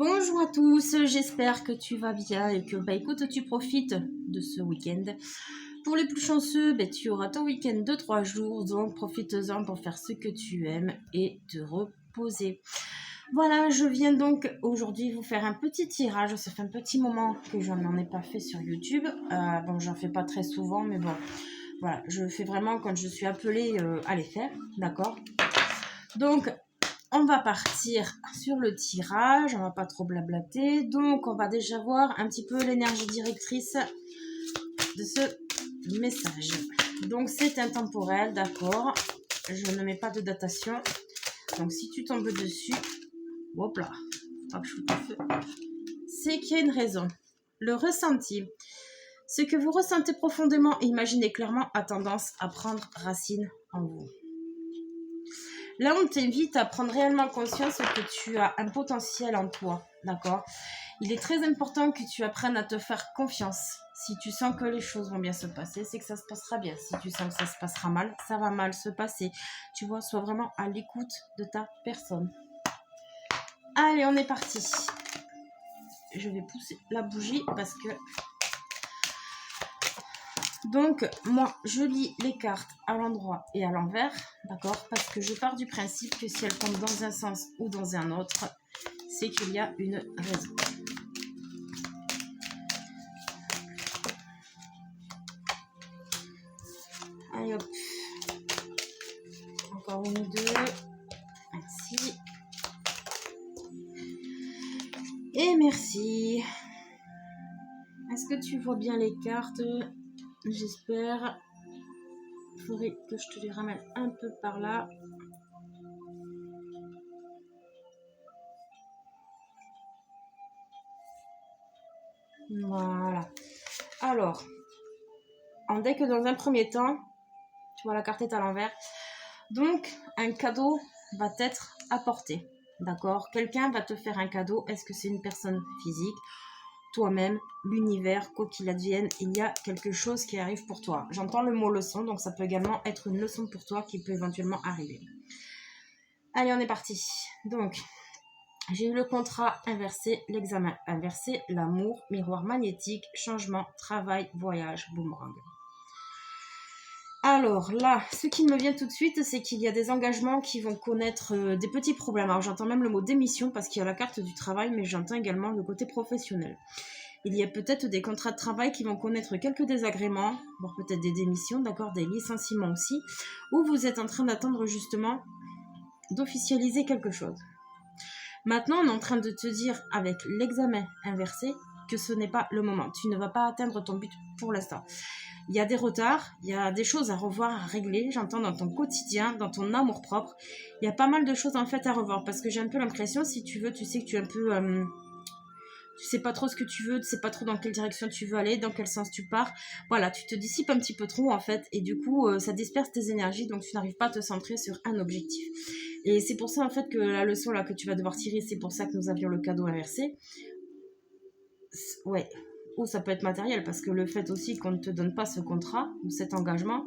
Bonjour à tous, j'espère que tu vas bien et que écoute, tu profites de ce week-end. Pour les plus chanceux, tu auras ton week-end de 3 jours, donc profite-en pour faire ce que tu aimes et te reposer. Voilà, je viens donc aujourd'hui vous faire un petit tirage. Ça fait un petit moment que je n'en ai pas fait sur YouTube. Bon, j'en fais pas très souvent, mais bon, voilà, je fais vraiment quand je suis appelée à les faire, d'accord? Donc, on va partir sur le tirage, on va pas trop blablater. Donc, on va déjà voir un petit peu l'énergie directrice de ce message. Donc, c'est intemporel, d'accord. Je ne mets pas de datation. Donc, si tu tombes dessus, hop là, hop, je foute le feu. C'est qu'il y a une raison. Le ressenti. Ce que vous ressentez profondément et imaginez clairement a tendance à prendre racine en vous. Là, on t'invite à prendre réellement conscience que tu as un potentiel en toi, d'accord? Il est très important que tu apprennes à te faire confiance. Si tu sens que les choses vont bien se passer, c'est que ça se passera bien. Si tu sens que ça se passera mal, ça va mal se passer. Tu vois, sois vraiment à l'écoute de ta personne. Allez, on est parti. Je vais pousser la bougie parce que... Donc, moi, je lis les cartes à l'endroit et à l'envers, d'accord? Parce que je pars du principe que si elles tombent dans un sens ou dans un autre, c'est qu'il y a une raison. Allez hop. Encore une, deux. Merci. Et merci. Est-ce que tu vois bien les cartes? J'espère. Il faudrait que je te les ramène un peu par là. Voilà. Alors, en deck dans un premier temps, tu vois la carte est à l'envers. Donc, un cadeau va t'être apporté. D'accord? Quelqu'un va te faire un cadeau. Est-ce que c'est une personne physique? Toi-même, l'univers, quoi qu'il advienne, il y a quelque chose qui arrive pour toi. J'entends le mot leçon, donc ça peut également être une leçon pour toi qui peut éventuellement arriver. Allez, on est parti. Donc, j'ai eu le contrat inversé, l'examen inversé, l'amour, miroir magnétique, changement, travail, voyage, boomerang. Alors là, ce qui me vient tout de suite, c'est qu'il y a des engagements qui vont connaître des petits problèmes. Alors j'entends même le mot démission parce qu'il y a la carte du travail, mais j'entends également le côté professionnel. Il y a peut-être des contrats de travail qui vont connaître quelques désagréments, voire peut-être des démissions, d'accord, des licenciements aussi, où vous êtes en train d'attendre justement d'officialiser quelque chose. Maintenant, on est en train de te dire avec l'examen inversé que ce n'est pas le moment. Tu ne vas pas atteindre ton but pour l'instant. Il y a des retards, il y a des choses à revoir, à régler, j'entends dans ton quotidien, dans ton amour-propre. Il y a pas mal de choses en fait à revoir parce que j'ai un peu l'impression, si tu veux, tu sais que tu es un peu... tu sais pas trop ce que tu veux, tu sais pas trop dans quelle direction tu veux aller, dans quel sens tu pars. Voilà, tu te dissipes un petit peu trop en fait et du coup, ça disperse tes énergies donc tu n'arrives pas à te centrer sur un objectif. Et c'est pour ça en fait que la leçon là que tu vas devoir tirer, c'est pour ça que nous avions le cadeau inversé. Ouais. Ou ça peut être matériel, parce que le fait aussi qu'on ne te donne pas ce contrat ou cet engagement,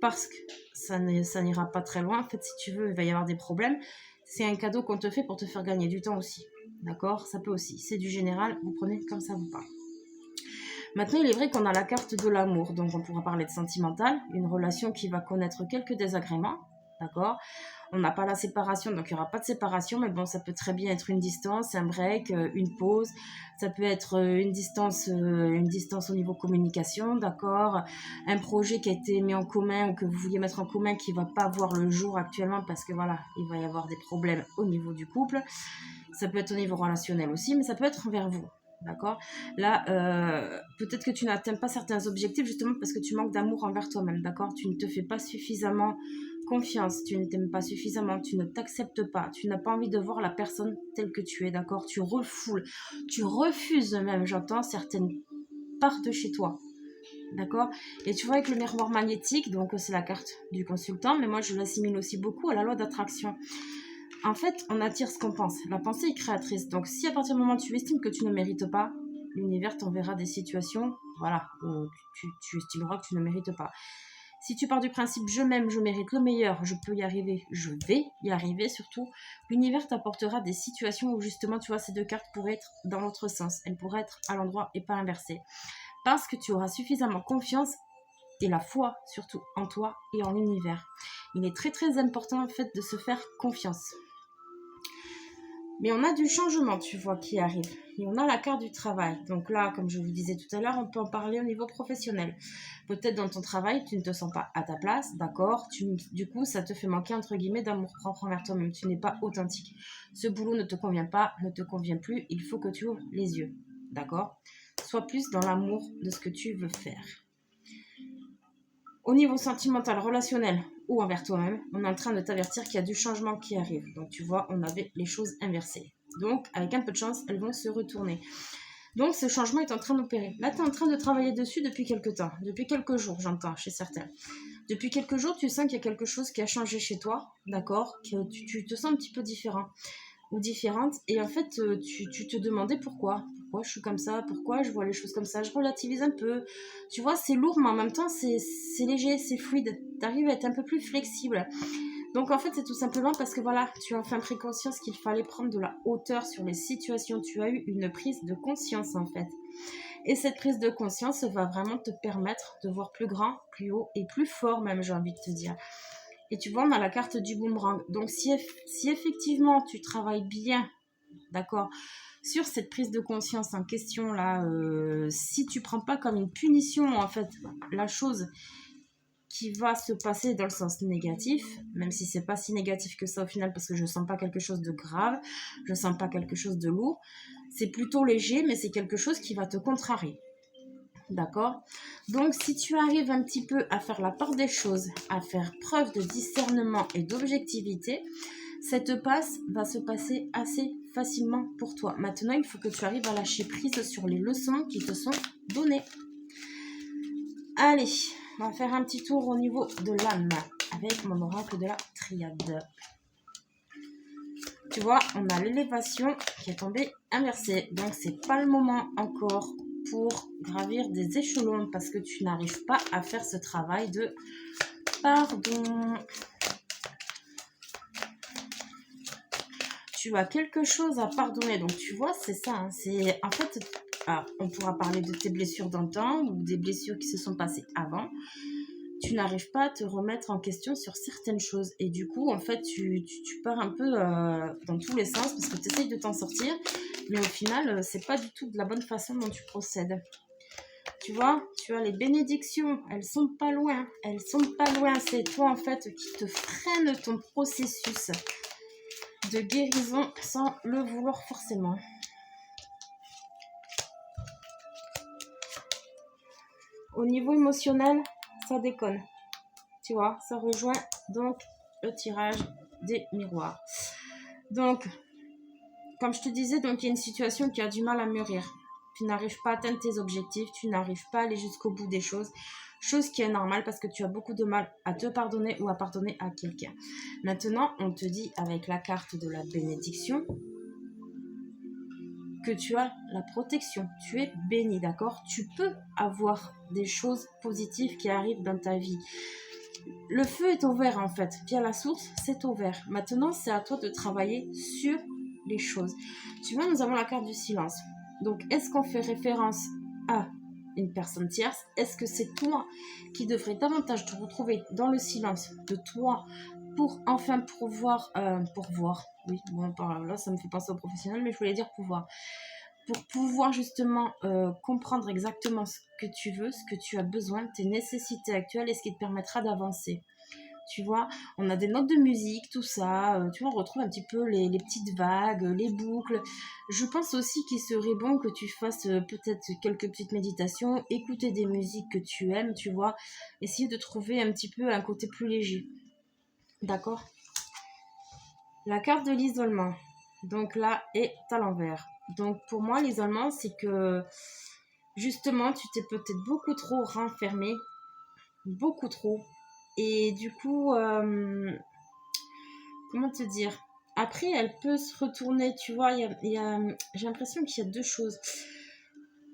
parce que ça n'ira pas très loin, en fait, si tu veux, il va y avoir des problèmes. C'est un cadeau qu'on te fait pour te faire gagner du temps aussi. D'accord? Ça peut aussi. C'est du général, vous prenez comme ça vous parle. Maintenant, il est vrai qu'on a la carte de l'amour, donc on pourra parler de sentimental, une relation qui va connaître quelques désagréments, d'accord? On n'a pas la séparation, donc il n'y aura pas de séparation, mais bon, ça peut très bien être une distance, un break, une pause, ça peut être une distance au niveau communication, d'accord? Un projet qui a été mis en commun ou que vous vouliez mettre en commun qui ne va pas voir le jour actuellement parce que voilà, il va y avoir des problèmes au niveau du couple. Ça peut être au niveau relationnel aussi, mais ça peut être envers vous. D'accord? Là, peut-être que tu n'atteins pas certains objectifs justement parce que tu manques d'amour envers toi-même. D'accord? Tu ne te fais pas suffisamment confiance, tu ne t'aimes pas suffisamment, tu ne t'acceptes pas, tu n'as pas envie de voir la personne telle que tu es. D'accord? Tu refoules, tu refuses même, j'entends, certaines parts de chez toi. D'accord? Et tu vois, avec le miroir magnétique, donc c'est la carte du consultant, mais moi je l'assimile aussi beaucoup à la loi d'attraction. En fait, on attire ce qu'on pense. La pensée est créatrice. Donc, si à partir du moment où tu estimes que tu ne mérites pas, l'univers t'enverra des situations, voilà, où tu estimeras que tu ne mérites pas. Si tu pars du principe je m'aime, je mérite le meilleur, je peux y arriver, je vais y arriver surtout, l'univers t'apportera des situations où justement tu vois ces deux cartes pourraient être dans l'autre sens. Elles pourraient être à l'endroit et pas inversées. Parce que tu auras suffisamment confiance et la foi surtout en toi et en l'univers. Il est très très important en fait de se faire confiance. Mais on a du changement, tu vois, qui arrive. Et on a la carte du travail. Donc là, comme je vous disais tout à l'heure, on peut en parler au niveau professionnel. Peut-être dans ton travail, tu ne te sens pas à ta place, d'accord. Du coup, ça te fait manquer, entre guillemets, d'amour propre envers toi-même. Tu n'es pas authentique. Ce boulot ne te convient pas, ne te convient plus. Il faut que tu ouvres les yeux, d'accord. Sois plus dans l'amour de ce que tu veux faire. Au niveau sentimental, relationnel ou envers toi-même, on est en train de t'avertir qu'il y a du changement qui arrive. Donc tu vois, on avait les choses inversées. Donc avec un peu de chance, elles vont se retourner. Donc ce changement est en train d'opérer. Là, tu es en train de travailler dessus depuis quelques temps. Depuis quelques jours, j'entends, chez certains. Depuis quelques jours, tu sens qu'il y a quelque chose qui a changé chez toi, d'accord. Que tu te sens un petit peu différent ou différente. Et en fait, tu te demandais pourquoi. Pourquoi je suis comme ça? Pourquoi je vois les choses comme ça? Je relativise un peu. Tu vois, c'est lourd, mais en même temps, c'est léger, c'est fluide. Tu arrives à être un peu plus flexible. Donc en fait, c'est tout simplement parce que voilà, tu as enfin pris conscience qu'il fallait prendre de la hauteur sur les situations. Tu as eu une prise de conscience en fait. Et cette prise de conscience va vraiment te permettre de voir plus grand, plus haut et plus fort même, j'ai envie de te dire. Et tu vois, on a la carte du boomerang. Donc si effectivement tu travailles bien, d'accord, sur cette prise de conscience en question là, si tu prends pas comme une punition en fait la chose qui va se passer dans le sens négatif, même si c'est pas si négatif que ça au final, parce que je sens pas quelque chose de grave, je sens pas quelque chose de lourd, c'est plutôt léger, mais c'est quelque chose qui va te contrarier. D'accord? Donc, si tu arrives un petit peu à faire la part des choses, à faire preuve de discernement et d'objectivité, cette passe va se passer assez facilement pour toi. Maintenant, il faut que tu arrives à lâcher prise sur les leçons qui te sont données. Allez, on va faire un petit tour au niveau de l'âme avec mon oracle de la triade. Tu vois, on a l'élévation qui est tombée inversée. Donc, c'est pas le moment encore pour gravir des échelons parce que tu n'arrives pas à faire ce travail de pardon. Tu as quelque chose à pardonner. Donc, tu vois, c'est ça. Hein, c'est en fait, on pourra parler de tes blessures d'antan ou des blessures qui se sont passées avant. Tu n'arrives pas à te remettre en question sur certaines choses. Et du coup, en fait, tu pars un peu dans tous les sens parce que tu essayes de t'en sortir. Mais au final, c'est pas du tout de la bonne façon dont tu procèdes. Tu vois, tu as les bénédictions. Elles sont pas loin. Elles sont pas loin. C'est toi, en fait, qui te freine ton processus de guérison sans le vouloir forcément. Au niveau émotionnel, ça déconne. Tu vois, ça rejoint donc le tirage des miroirs. Donc, comme je te disais, donc il y a une situation qui a du mal à mûrir. Tu n'arrives pas à atteindre tes objectifs, tu n'arrives pas à aller jusqu'au bout des choses. Chose qui est normale parce que tu as beaucoup de mal à te pardonner ou à pardonner à quelqu'un. Maintenant, on te dit avec la carte de la bénédiction que tu as la protection. Tu es béni, d'accord? Tu peux avoir des choses positives qui arrivent dans ta vie. Le feu est ouvert en fait, via la source, c'est ouvert. Maintenant, c'est à toi de travailler sur les choses. Tu vois, nous avons la carte du silence. Donc, est-ce qu'on fait référence à une personne tierce? Est-ce que c'est toi qui devrais davantage te retrouver dans le silence de toi pour enfin pouvoir, oui, bon, par là, ça me fait penser au professionnel, mais je voulais dire pouvoir. Pour pouvoir justement comprendre exactement ce que tu veux, ce que tu as besoin, tes nécessités actuelles et ce qui te permettra d'avancer. Tu vois, on a des notes de musique, tout ça, tu vois, on retrouve un petit peu les petites vagues, les boucles. Je pense aussi qu'il serait bon que tu fasses peut-être quelques petites méditations, écouter des musiques que tu aimes, tu vois, essayer de trouver un petit peu un côté plus léger. D'accord? La carte de l'isolement, donc là, est à l'envers. Donc pour moi, l'isolement, c'est que justement, tu t'es peut-être beaucoup trop renfermé, beaucoup trop. Et du coup, comment te dire? Après, elle peut se retourner, tu vois, j'ai l'impression qu'il y a deux choses.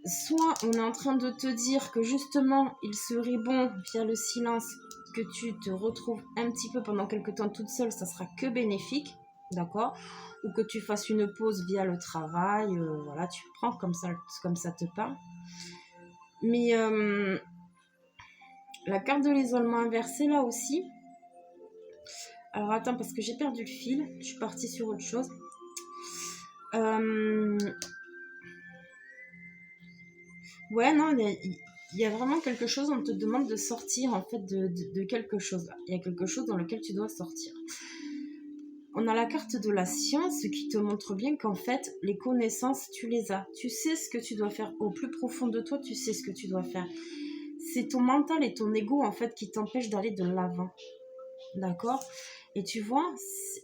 soit on est en train de te dire que justement, il serait bon, via le silence, que tu te retrouves un petit peu pendant quelque temps toute seule, ça sera que bénéfique, d'accord? Ou que tu fasses une pause via le travail, voilà, tu prends comme ça te parle. Mais la carte de l'isolement inversé, là aussi. Alors attends, parce que j'ai perdu le fil, je suis partie sur autre chose. Ouais, non, il y a vraiment quelque chose, on te demande de sortir en fait de quelque chose. Là. Il y a quelque chose dans lequel tu dois sortir. On a la carte de la science qui te montre bien qu'en fait, les connaissances, tu les as. Tu sais ce que tu dois faire. Au plus profond de toi, tu sais ce que tu dois faire. C'est ton mental et ton ego en fait qui t'empêchent d'aller de l'avant. D'accord? Et tu vois,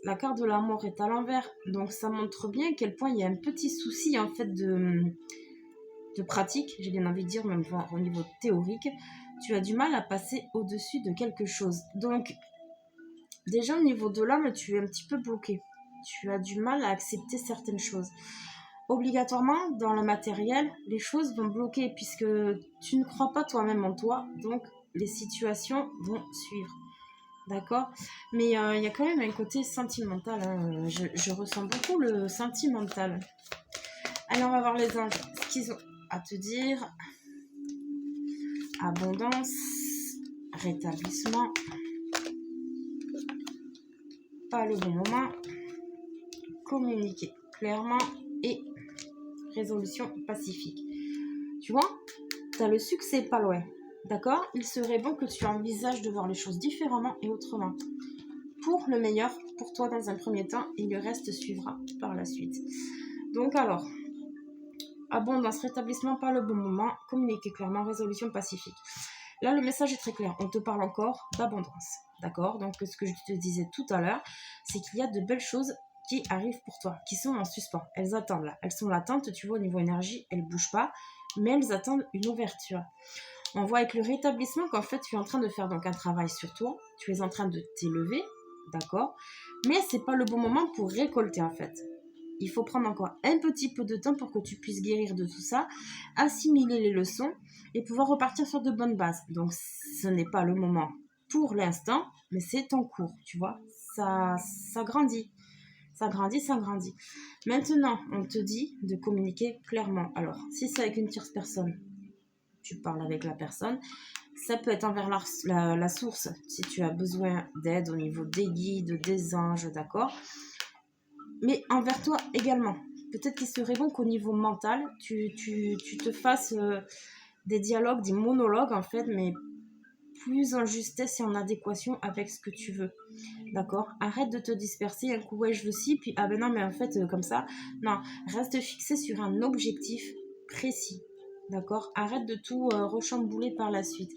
la carte de la mort est à l'envers. Donc ça montre bien à quel point il y a un petit souci en fait de pratique, j'ai bien envie de dire, même au niveau théorique, tu as du mal à passer au-dessus de quelque chose. Donc, déjà au niveau de l'âme, tu es un petit peu bloqué. Tu as du mal à accepter certaines choses. Obligatoirement, dans le matériel, les choses vont bloquer puisque tu ne crois pas toi-même en toi, donc les situations vont suivre. D'accord? Mais il y a quand même un côté sentimental. Hein. Je ressens beaucoup le sentimental. Alors, on va voir les anges. Ce qu'ils ont à te dire. Abondance, rétablissement, pas le bon moment, communiquer clairement et résolution pacifique. Tu vois, tu as le succès pas loin. D'accord? Il serait bon que tu envisages de voir les choses différemment et autrement. Pour le meilleur, pour toi dans un premier temps, et le reste suivra par la suite. Donc alors, abondance, rétablissement, pas le bon moment, communiquer clairement, résolution pacifique. Là, le message est très clair. On te parle encore d'abondance. D'accord? Donc, ce que je te disais tout à l'heure, c'est qu'il y a de belles choses qui arrivent pour toi, qui sont en suspens. Elles attendent là. Elles sont latentes, tu vois, au niveau énergie, elles ne bougent pas, mais elles attendent une ouverture. On voit avec le rétablissement qu'en fait, tu es en train de faire donc un travail sur toi. Tu es en train de t'élever, d'accord? Mais ce n'est pas le bon moment pour récolter, en fait. Il faut prendre encore un petit peu de temps pour que tu puisses guérir de tout ça, assimiler les leçons et pouvoir repartir sur de bonnes bases. Donc, ce n'est pas le moment pour l'instant, mais c'est en cours, tu vois. Ça grandit. Ça grandit, ça grandit. Maintenant, on te dit de communiquer clairement. Alors, si c'est avec une tierce personne, tu parles avec la personne. Ça peut être envers la source, si tu as besoin d'aide au niveau des guides, des anges, d'accord? Mais envers toi également. Peut-être qu'il serait bon qu'au niveau mental, tu te fasses des dialogues, des monologues en fait, mais plus en justesse et en adéquation avec ce que tu veux. D'accord? Arrête de te disperser, un coup ouais je veux ci, puis ah ben non mais en fait comme ça. Non, reste fixé sur un objectif précis. D'accord? Arrête de tout rechambouler par la suite.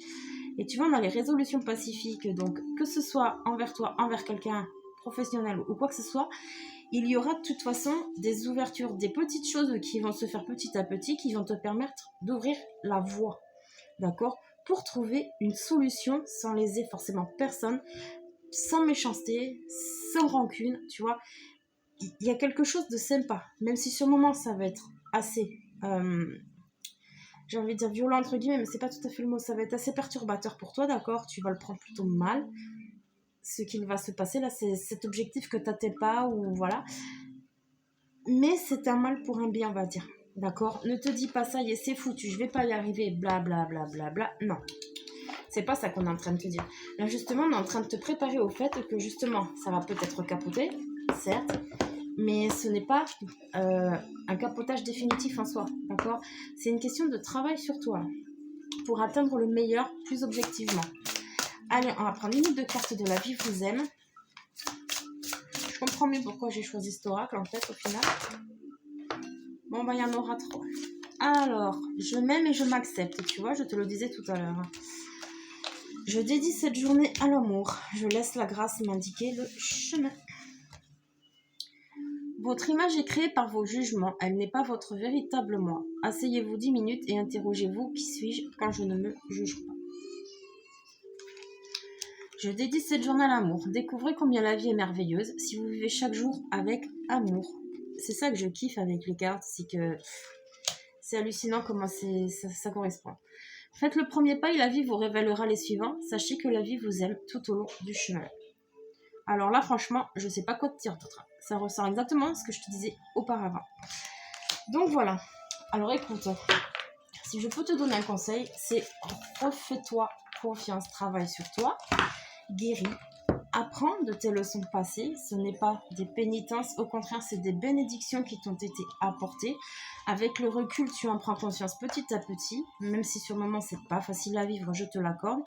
Et tu vois, dans les résolutions pacifiques, donc que ce soit envers toi, envers quelqu'un professionnel ou quoi que ce soit, il y aura de toute façon des ouvertures, des petites choses qui vont se faire petit à petit, qui vont te permettre d'ouvrir la voie, d'accord? Pour trouver une solution sans léser forcément personne, sans méchanceté, sans rancune, tu vois. Il y a quelque chose de sympa, même si sur le moment ça va être assez, j'ai envie de dire violent entre guillemets, mais c'est pas tout à fait le mot, ça va être assez perturbateur pour toi, d'accord? Tu vas le prendre plutôt mal. Ce qu'il va se passer là, c'est cet objectif que tu n'atteins pas, ou voilà. Mais c'est un mal pour un bien, on va dire. D'accord? Ne te dis pas ça y est, c'est foutu, je vais pas y arriver, bla bla bla bla bla. Non. C'est pas ça qu'on est en train de te dire. Là, justement, on est en train de te préparer au fait que, justement, ça va peut-être capoter, certes, mais ce n'est pas un capotage définitif en soi. D'accord? C'est une question de travail sur toi pour atteindre le meilleur plus objectivement. Allez, on va prendre une autre de cartes de la vie vous aime. Je comprends mieux pourquoi j'ai choisi cet oracle, en fait, au final. Bon, bah, il y en aura 3. Alors, je m'aime et je m'accepte, tu vois, je te le disais tout à l'heure. Je dédie cette journée à l'amour. Je laisse la grâce m'indiquer le chemin. Votre image est créée par vos jugements. Elle n'est pas votre véritable moi. Asseyez-vous 10 minutes et interrogez-vous qui suis-je quand je ne me juge pas. Je dédie cette journée à l'amour. Découvrez combien la vie est merveilleuse si vous vivez chaque jour avec amour. C'est ça que je kiffe avec les cartes, c'est que C'est hallucinant comment ça correspond. Faites le premier pas et la vie vous révélera les suivants. Sachez que la vie vous aime tout au long du chemin. Alors là, franchement, je ne sais pas quoi te dire d'autre. Ça ressort exactement ce que je te disais auparavant. Donc voilà. Alors écoute, si je peux te donner un conseil, c'est refais-toi confiance, travaille sur toi, guéris, apprends de tes leçons passées. Ce n'est pas des pénitences, au contraire, c'est des bénédictions qui t'ont été apportées. Avec le recul, tu en prends conscience petit à petit, même si sur le moment, c'est pas facile à vivre, je te l'accorde.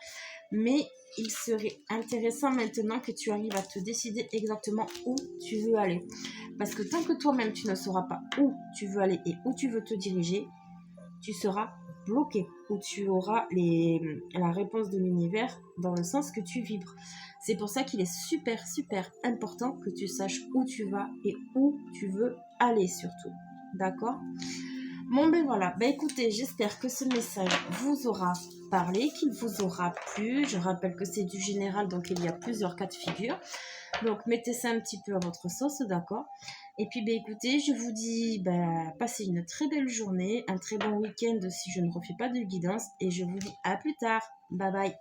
Mais il serait intéressant maintenant que tu arrives à te décider exactement où tu veux aller. Parce que tant que toi-même, tu ne sauras pas où tu veux aller et où tu veux te diriger, tu seras bloqué, ou tu auras la réponse de l'univers dans le sens que tu vibres. C'est pour ça qu'il est super important que tu saches où tu vas et où tu veux aller surtout. D'accord ? Bon ben voilà, ben écoutez, j'espère que ce message vous aura parlé, qu'il vous aura plu. Je rappelle que c'est du général, donc il y a plusieurs cas de figure. Donc mettez ça un petit peu à votre sauce, d'accord ? Et puis ben écoutez, je vous dis passez une très belle journée, un très bon week-end si je ne refais pas de guidance, et je vous dis à plus tard. Bye bye.